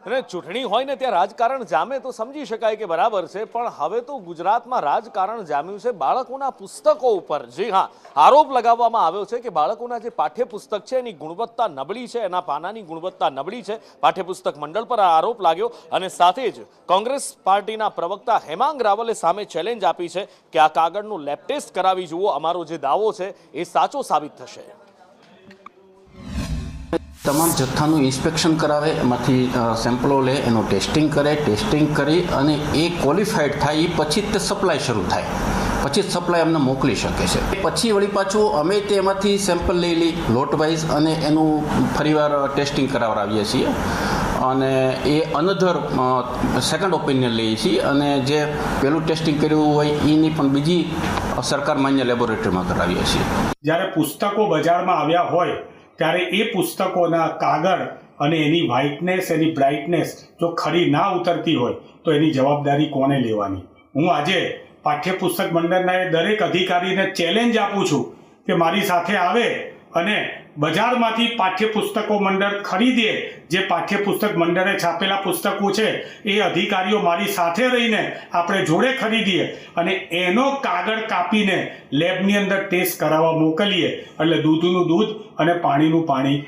અને ચૂંટણી હોય ને ત્યાં રાજકારણ જામે તો સમજી શકાય કે બરાબર છે, પણ હવે તો ગુજરાતમાં રાજકારણ જામ્યું છે બાળકોના પુસ્તકો ઉપર। જી હા, આરોપ લગાવવામાં આવ્યો છે કે બાળકોના જે પાઠ્યપુસ્તક છે એની ગુણવત્તા નબળી છે, એના પાનાની ગુણવત્તા નબળી છે। પાઠ્યપુસ્તક મંડળ પર આ આરોપ લાગ્યો અને સાથે જ કોંગ્રેસ પાર્ટીના પ્રવક્તા હેમાંગ રાવલે સામે ચેલેન્જ આપી છે કે આ કાગળનું લેબ ટેસ્ટ કરાવી જુઓ, અમારો જે દાવો છે એ સાચો સાબિત થશે। તમામ જથ્થાનું ઇન્સ્પેક્શન કરાવે, એમાંથી સેમ્પલો લે, એનું ટેસ્ટિંગ કરે, ટેસ્ટિંગ કરી અને એ ક્વોલિફાઈડ થાય એ પછી જ તે સપ્લાય શરૂ થાય, પછી જ સપ્લાય અમને મોકલી શકે છે। પછી વળી પાછું અમે તેમાંથી સેમ્પલ લઈ લોટ વાઇઝ અને એનું ફરીવાર ટેસ્ટિંગ કરાવડાવીએ છીએ અને એ અનધર સેકન્ડ ઓપિનિયન લઈએ છીએ અને જે પહેલું ટેસ્ટિંગ કર્યું હોય એની પણ બીજી સરકાર માન્ય લેબોરેટરીમાં કરાવીએ છીએ। જ્યારે પુસ્તકો બજારમાં આવ્યા હોય ત્યારે એ પુસ્તકોના કાગળ અને એની વ્હાઇટનેસ, એની બ્રાઇટનેસ જો ખરી ના ઉતરતી હોય તો એની જવાબદારી કોને લેવાની? હું આજે પાઠ્યપુસ્તક મંડળના એ દરેક અધિકારીને ચેલેન્જ આપું છું કે મારી સાથે આવે અને બજારમાંથી પાઠ્યપુસ્તકો મંડળ ખરીદે। જે પાઠ્યપુસ્તક મંડળે છાપેલા પુસ્તકો છે એ અધિકારીઓ મારી સાથે રહીને આપણે જોડે ખરીદીએ અને એનો કાગળ કાપીને લેબની અંદર ટેસ્ટ કરાવવા મોકલીએ, એટલે દૂધનું દૂધ અને પાણીનું પાણી